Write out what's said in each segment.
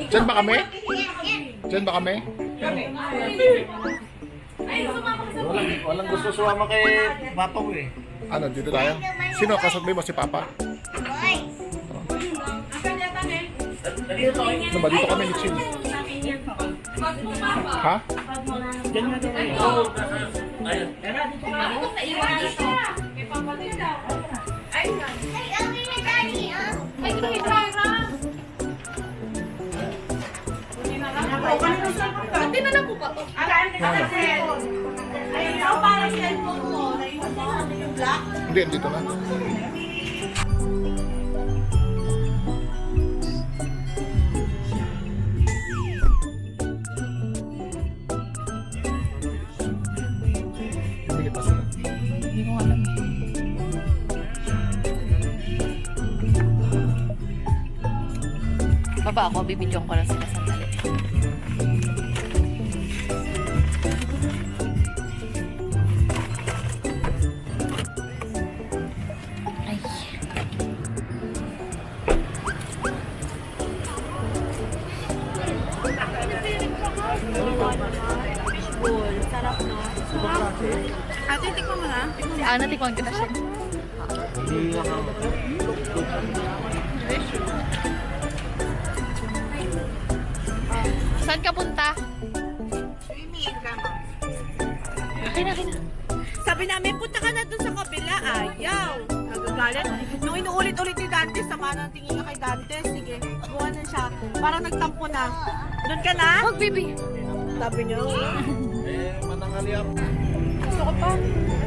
Diyan ba kami? Diyan ba kami? Walang gusto sumama kay Papa ko eh. Ano, dito tayo? Sino kasabay mo si Papa? Ano ba? Dito kami ni Chin. Ha? Hindi, dito na. Hindi kita sila. Hindi ko alam. Baba ako, bibidyon ko lang sila sandali. Ay. Fishbowl. Sarap, no? Ate, tikman mo na. Si Ana, tikman kita siya. Saan ka punta? Swimming ka mo. Akin na. Sabi namin, punta ka na dun sa kabila. Ayaw. Nagagalit. Nung inuulit-ulit ni Dante, sama ng tingin niya kay Dante. Sige, buwan na siya. Parang nagtampo na. Doon ka na? Huwag, baby. Sabi niyo. Manangali ako. Gusto ko pa.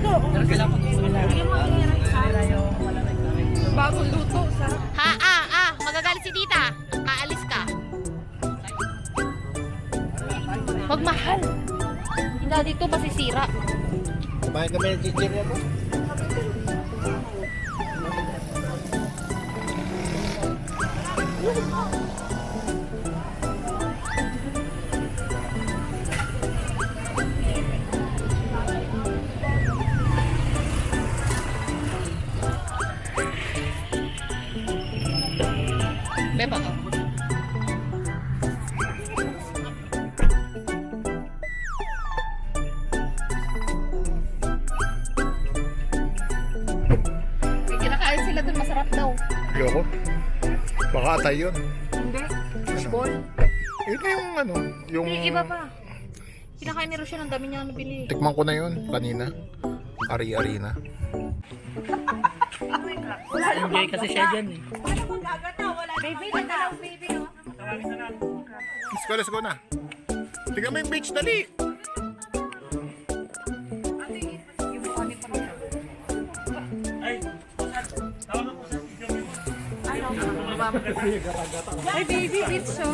Ito. Hindi mo hihiray ka. Bagong luto. Sarap. Magagalit si tita. Aalis ka. Huwag mahal. Hindi dito masisira. Kumain kami ng chichirya po. Beba ka. May kinakain sila dun, masarap daw. Ayoko. Baka atay yun. Hindi. Fishball. Ito yung ano, yung... May iba pa. Kinakain ni Rochelle, ang dami niya nabili. Tikman ko na yun kanina. Ari-ari na. Enjoy kasi siya dyan eh. Paano mag-agata? Wala na. Baby, nagalaw, baby. Oh. Let's go na. Tingnan mo yung beach, dali. Ay, baby, it's so.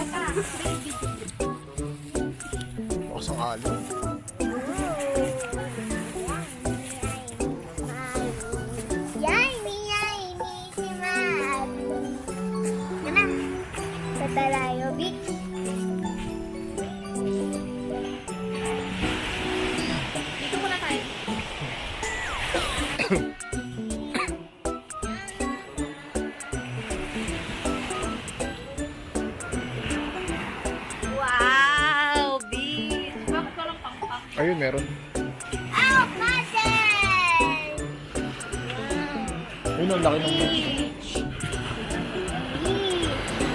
Bukas ang alo. Yummy, yummy, si Mami. Yan na. Sa Talayo Beach. Dito muna tayo. Wow, beach. Bakit walang pangpang? Ayun, meron. Oh, Marcel! Ayun, ang laki ng beach. Beach.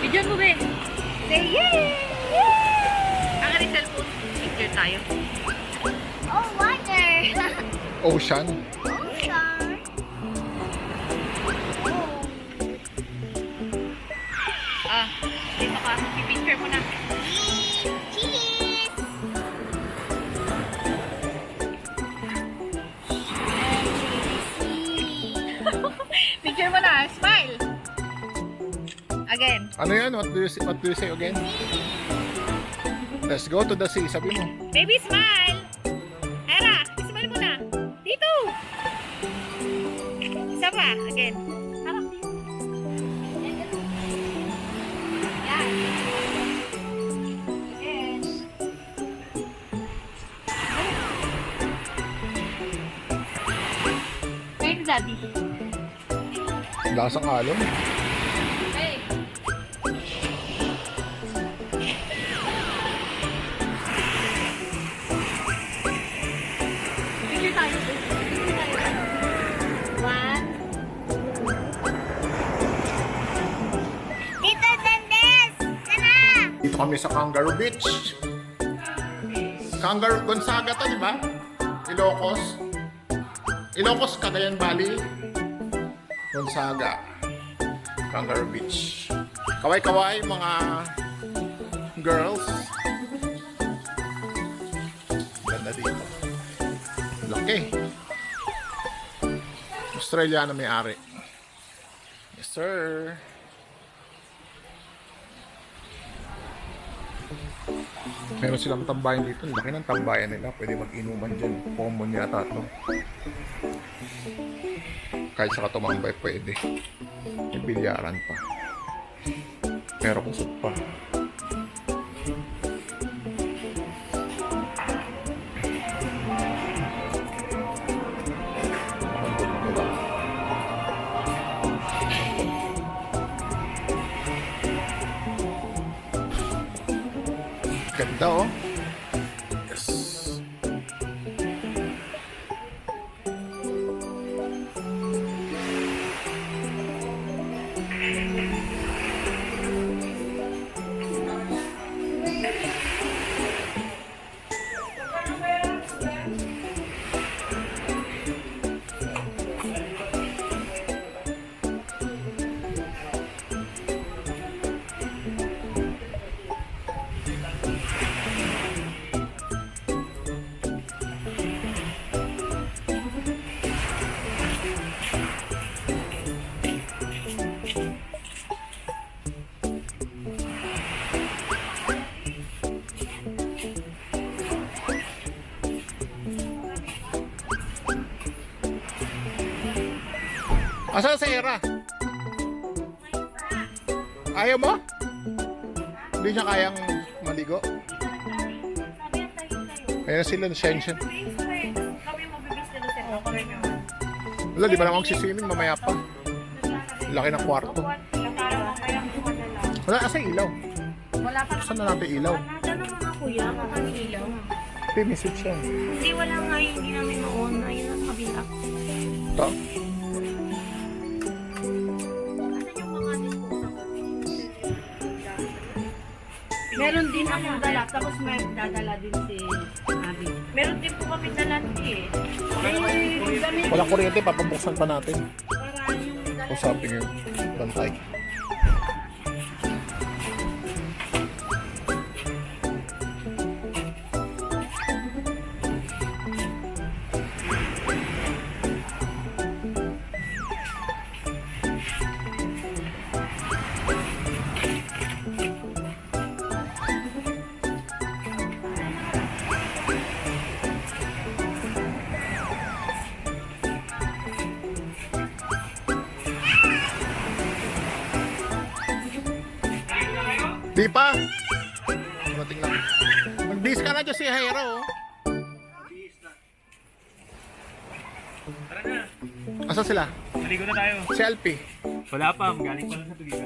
Bidyan mo, be. Say yeah! Ang aning cellphone. Picture tayo. Oh, water! Ocean. Ocean. Dito ka. Pipicture mo na. Cheese! Picture mo na. Smile. Again. Ano yan? What do you say again? Let's go to the sea, sabi mo. Baby, smile. Hera, smile mo na. Dito. Isa pa. Again. Harap dito. Yan. Again. Wait, daddy. Lasang alon. Hey. kami sa Kangaroo Beach. Kangaroo, Gonzaga to, di ba? Ilocos. Ilocos, Cagayan Valley. Gonzaga. Kangaroo Beach. Kaway-kaway, mga girls. Ganda dito. Laki. Australiano may-ari. Yes, sir. Meron silang tambayan dito. Laki ng tambayan nila. Pwede mag-inuman dyan. Common yata ito. Kahit sa katumambay pwede. May bilyaran pa. Meron kusot pa. Ganda oh. Yes. Asan si Era? Ayaw mo? Hindi niya kayang maligo? Ayan sila, sensyon. Wala, di ba naman magsiswimming mamaya pa? Laki ng kwarto. Wala, asa ilaw? Wala pa. Saan na natin ilaw? Natanong mga kuya kung ano ilaw. May message yan. Hindi, wala nga yun. Hindi namin noon. Ayun ang kabila. Ito. Asan yung mga Meron din akong dala, tapos may dadala din si Abby. Meron din po kami dalante eh. Walang kuryente, papabuksan pa natin. Para yung dala. Usapin yung bantay. Di pa? Mating lang. Mag-bis ka na dyan si Hero. Asa sila? Maligo na tayo. Si Alpi. Wala pa, galing pa lang sa tugigan.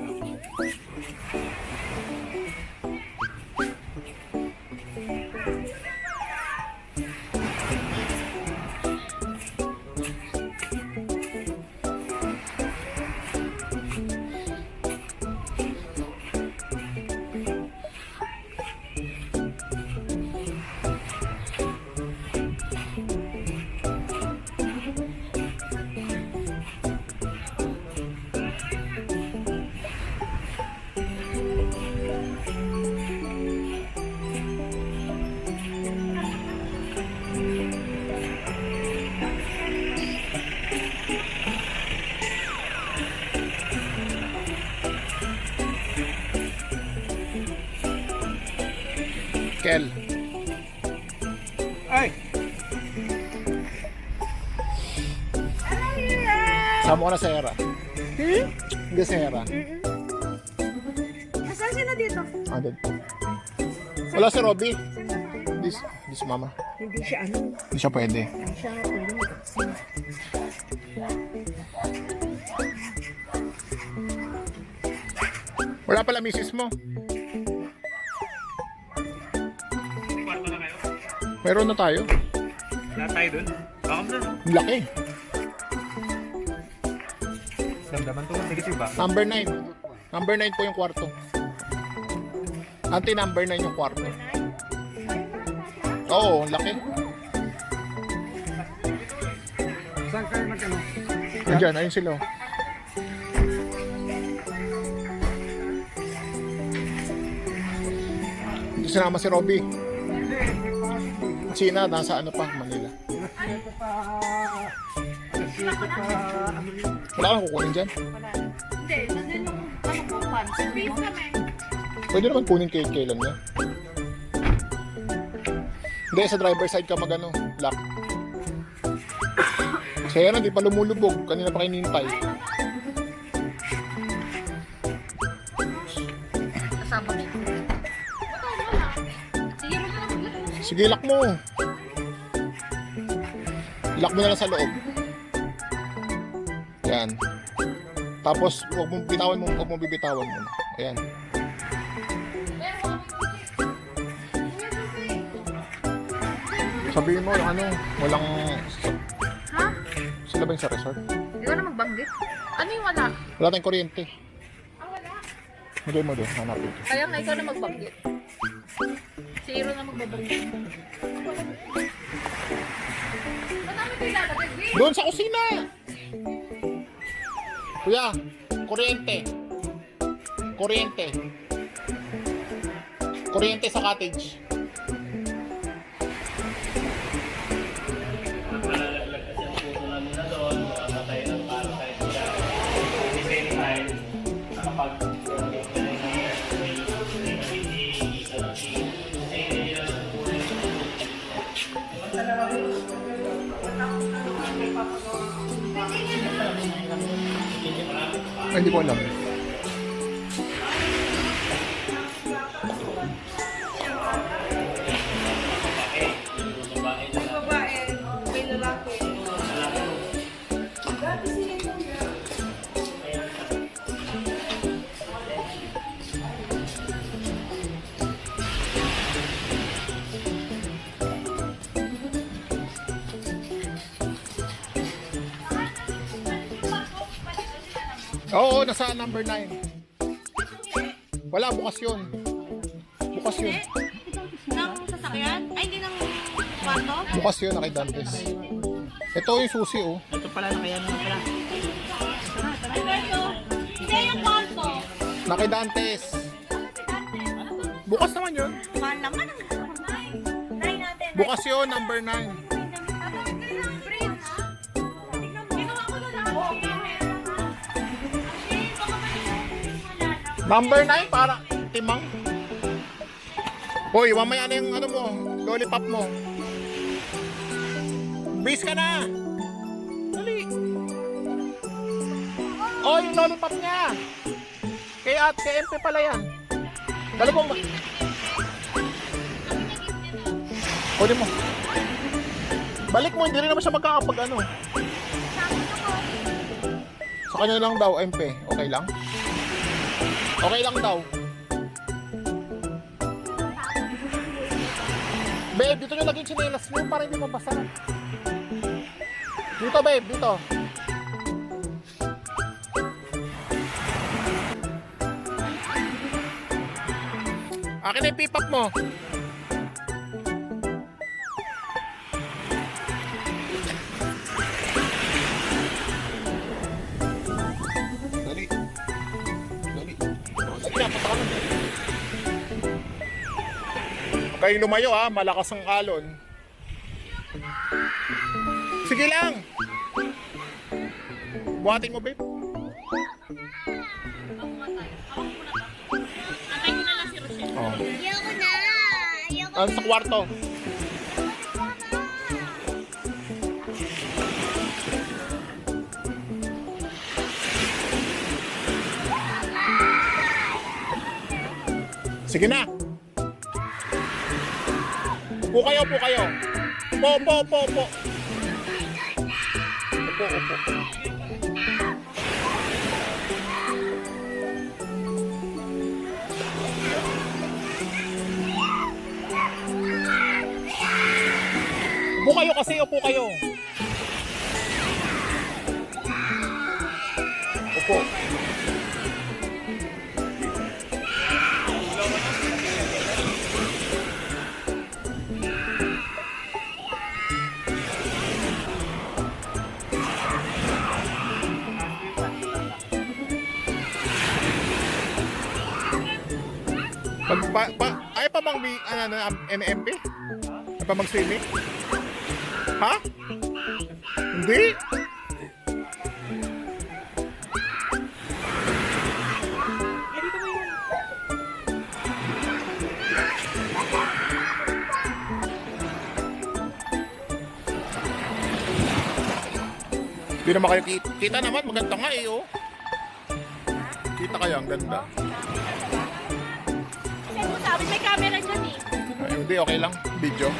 Kel. Ay! Sama ko na sa Hera. Hindi sa Hera. Asan siya na dito? Andun po. Wala si Robby. This mama. Hindi siya ano. Hindi siya pwede. Siya pwede. Wala pala misis mo. Kwarto na kayo? Meron na tayo. Lahat tayo dun? Baka mo na. Laki. Damdaman to, negative ba? Number 9. Number 9 po yung kwarto. Auntie, number 9 yung kwarto. Oo, ang laki. Saan kayo nag-ano? Nandiyan, ayun sila. Hindi sinama si Robby. Sina, nasa ano pa, Manila. Wala kang kukunin dyan. Hindi, nandun yung ano po, pan. Space kami. Pwede naman kunin kailan niya. Hindi, sa driver side ka magano, lock. Kaya na, di pa lumulubog. Kanina pa kinintay. Kasama nito. Sige, lock mo. Lock mo na lang sa loob. Yan. Tapos, huwag mong bitawan mo, huwag mong bibitawan mo. Ayan. Sabihin mo, ano, walang... Ha? Sila ba yung sa resort? Hindi ko na magbanggit. Ano yung wala? Wala tayong kuryente. Magay mo doon, hanapin ko. Kaya nga ikaw na magbanggit. Si Iro na magbabanggit. Madami ko ilalagay, Will. Doon sa kusina! Kuya, kuryente. Kuryente. Kuryente sa cottage. Ay, hindi ko alam. Oo, nasa number 9. Wala, bukas yun. Bukas yun. Nang sasakyan? Ay, hindi ng kwarto? Bukas yun, kay Dantes. Ito yung susi, oh. Ito pala, nakayan mo pala. Hindi yung kwarto. Na kay Dantes. Bukas naman yun. Mahal naman ang nine natin. Bukas yun, number 9. Number 9 para timang. Hoy, mamaya na yung ano mo, lollipop mo. Bis ka na. Dali. Oh, yung lollipop niya. Kay MP pala yan. Dali mo. Kunin mo. Balik mo, hindi rin naman siya magkakapag ano. Sa kanya lang daw, MP. Okay lang? Okay lang daw. Babe, dito nyo lagay yung tsinelas nyo para hindi mabasa. Dito, babe, dito. Akin na yung pipap mo. Dali. Dali. Dali na, punta ka na. Huwag kayong lumayo ha, malakas ang alon. Sige lang. Buhatin mo, babe. Antay ko na lang si Rochelle. Oh. Ayoko na. Ayoko Ano sa kwarto? Sige na. Upo kayo, upo kayo. Upo, upo, upo, upo. Upo, upo. Upo kayo kasi, upo kayo. Upo. Ay pa bang MMP? Ay pa mag swimming? Ha? Hindi? Hindi naman kayo kita naman, maganda nga eh, oh. Kita kayo, ang ganda. Sabi may camera dyan eh. Ay, hindi, okay lang. Video.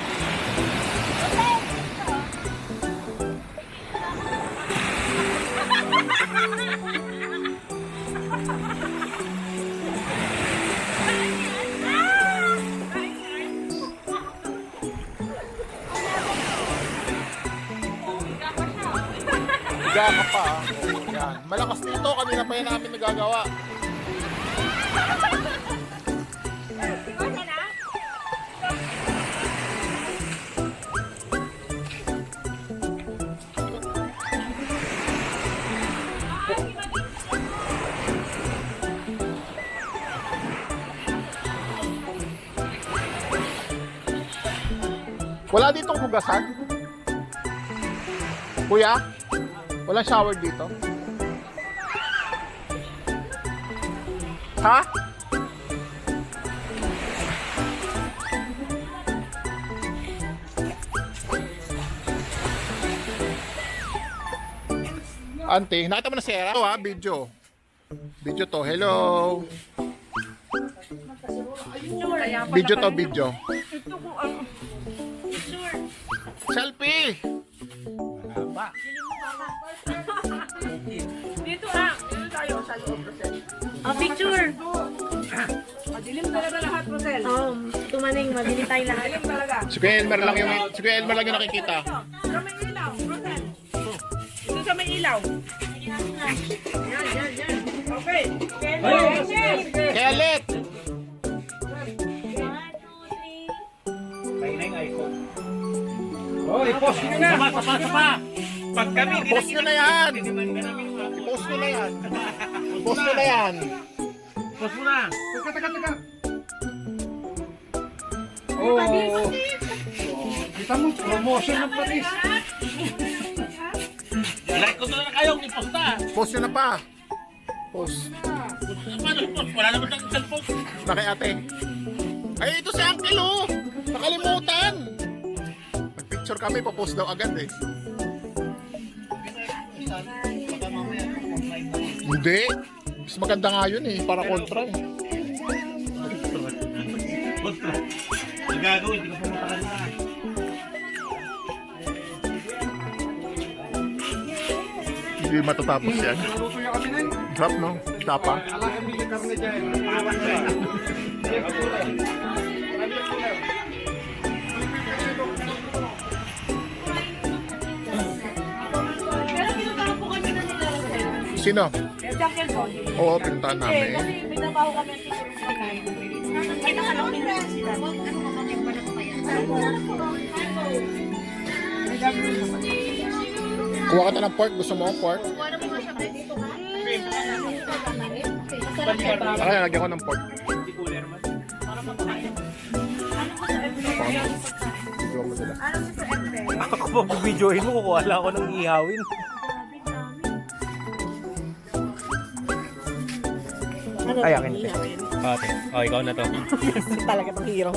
Higa ka pa. Yan. Malakas dito. Kanina pa yan namin nagagawa. Wala ditong hugasan? Kuya? Walang shower dito? Ha? Auntie, nakita mo na si Era? Ito ha, video. Video to, hello. Video to, video. Selfie! Dito ah. Dito tayo sa loob, Rosel. Picture. Madilim talaga lahat, Rosel. Tumaning, madilim tayo lahat. Madilim talaga. Si Kuya Elmer lang yung nakikita. Sa may ilaw, Rosel. Dito sa may ilaw. Yan. Okay. Kaya let! Oh, i-post nyo na. Sapa. Pag kami, Post nyo na yan! Post nyo na yan! Post nyo na yan! post mo na. Teka. Oh. Kita mo, promotion ng patis. Like ko na kayo, i-post na. Post nyo na pa! Post. Paano i-post? Wala naman tayong cellphone. Na kay ate. Ay, ito si Uncle oh! Nakalimutan! Nag-picture kami, papost daw agad eh. Hindi. Mas maganda nga yun eh, para kontra eh. Ang gagawin, hindi ko pumunta ka na. Hindi matatapos yan. Luto niya kami na yun. Drop no? Tapa. Ala kami yung karne dyan. Pero pinuntahan po kami na nila, Rosel. Sino? Jacket po. Oo, pinuntahan Kasi namin. binabaho kami ang siguro sa kain. Ay, nakalapin na sila. Kuha ka na ng pork. Gusto mo ang pork? Kaya lagyan ko ng pork. Ako pa bibidyohin mo, kukuha lang ako ng ihawin. Ay, akin ito. Okay. Oh, ikaw na to. Talaga pang hero.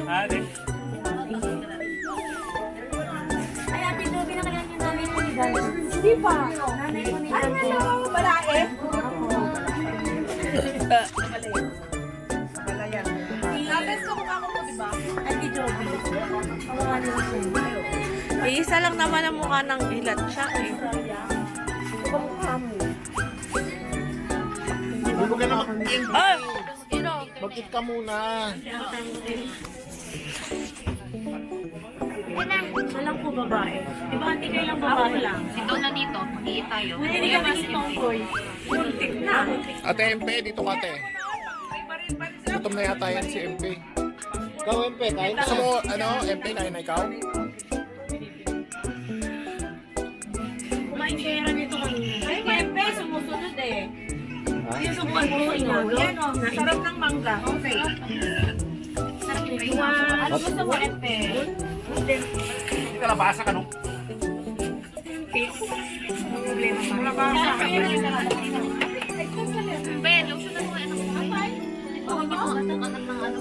Ate. Ay, ate, grabe na kaya yung nanay ko ni Dan. Hindi pa. Nanay ko ni Ay, Dan. hello. Balae. Nates ko mukha ko po, di ba? Ate Joby. Kawawa nila siya. Isa lang naman ang mukha ng ilat siya eh. Hindi ka na mag-eat. Ah! Sino? Mag-eat ka muna. Walang po babae. Di ba, ante kayo lang babae lang? Ikaw na dito, mag-iit tayo. Hindi ka maging tomboy. Muntik na. Ate MP, dito ka ate. Gutom na yata yan si MP. Ikaw MP, kain na. Gusto mo, MP, kain na ikaw? Kumain kaya nito kanina. Ay, may pe, sumusunod eh. Sinusubukan mo inago. Yan o, nasarap ng mangga. Okay. Ano gusto mo, Epe? Kalabasa ka, no? Ben, luso na mo ano mo. Oo, anak ng ano.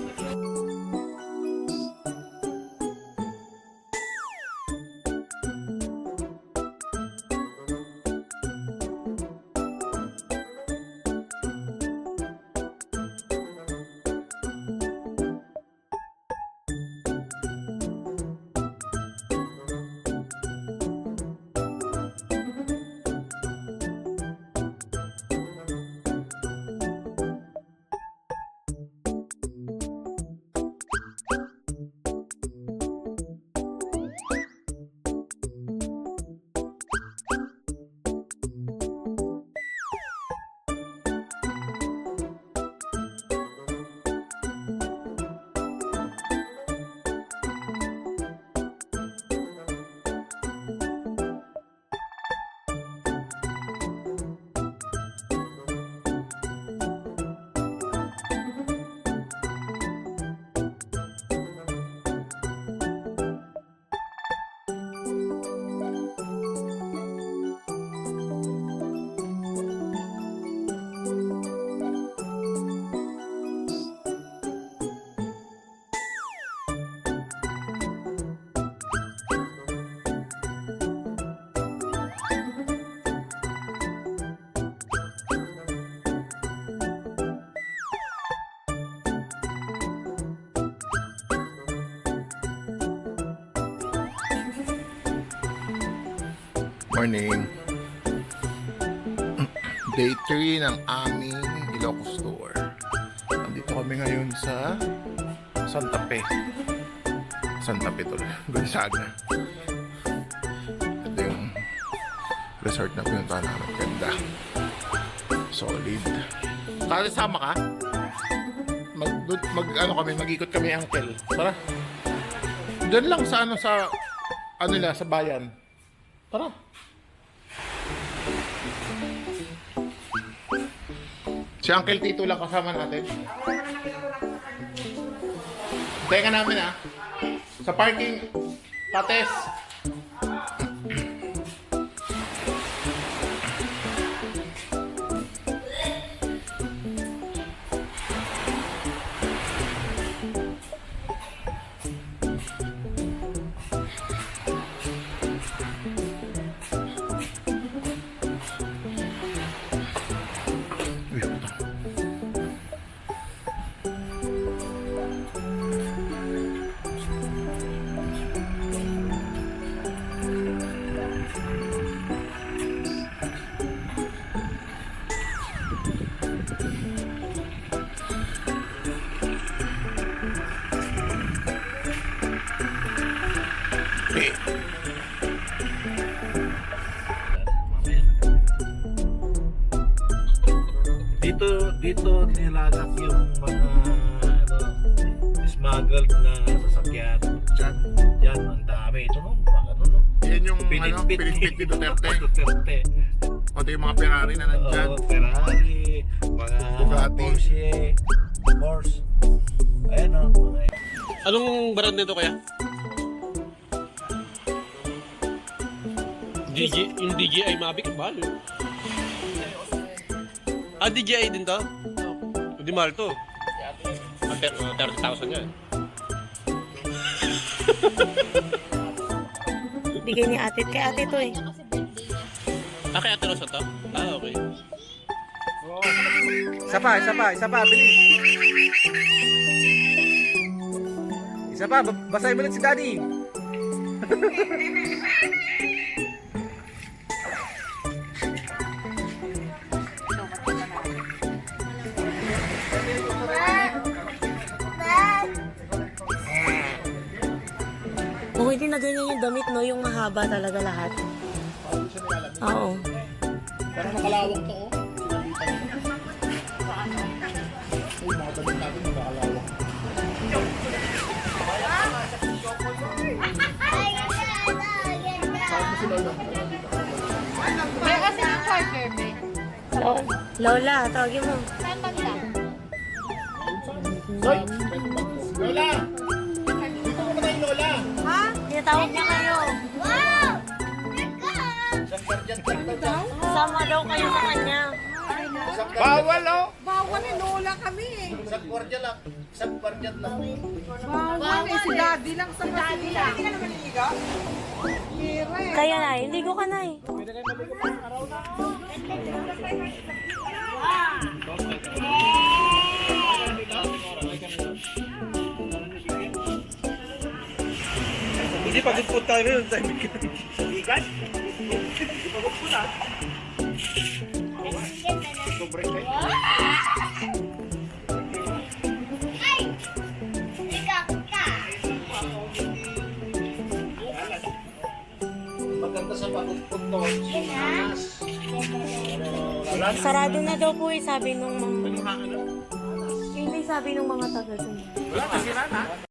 Morning. Day 3 ng aming Ilocos Tour. Nandito kami ngayon sa Santa Fe. Santa Fe to, Gonzaga. Ito yung resort na pinuntahan namin. Ganda. Solid. Sama ka? Ano kami, mag-ikot kami, Uncle. Tara. Diyan lang sa sa bayan. Tara. Si Uncle Tito lang kasama natin. Teka namin sa parking, Pates. Dito nilagak yung mga smuggled na sasakyan. Yan, ang dami. Ito no, Yan yung Pinitpit pinitpit ni Duterte. Duterte. O ito yung mga Ferrari na nandyan. Ferrari, mga Bugatti. Porsche. Ayan o. Anong brand nito kaya? Yung DJI Mavic, mahal eh. DJI din to? Hindi mahal to. 30,000 yan. Bigay ni ate. Kay ate to eh. Kay Ate Rosa to? Okay. Isa pa, bilis. Isa pa, basahin mo ulit si Daddy. Okay din na ganyan yung damit, no? Yung mahaba talaga lahat. Oo. Pero nakalawak to, oh. Uy, mga damit natin nakakalawak. Saan mo sila lang? Kaya kasi ng charger, Ben. Sa Lola, tawagin mo. Saan banda? Soy! Lola! Dito mo na yung Lola! Ha? Tinatawag niya kayo. Wow! Sama daw kayo sa kanya. Bawal oh! Bawal ni Lola kami eh. Isang kwartya lang. Isang kwartya lang. Bawal eh. Si Daddy lang sa Daddy lang. Hindi ka naman niligaw? Kaya na, ligo ka na eh. Hindi pagpuput tayo yun. Ay! Ikaw ka! Maganda sa pagpuput to. Sarado na daw po eh, sabi nung mga... Hindi sabi nung mga taga dun. Wala na, sira na.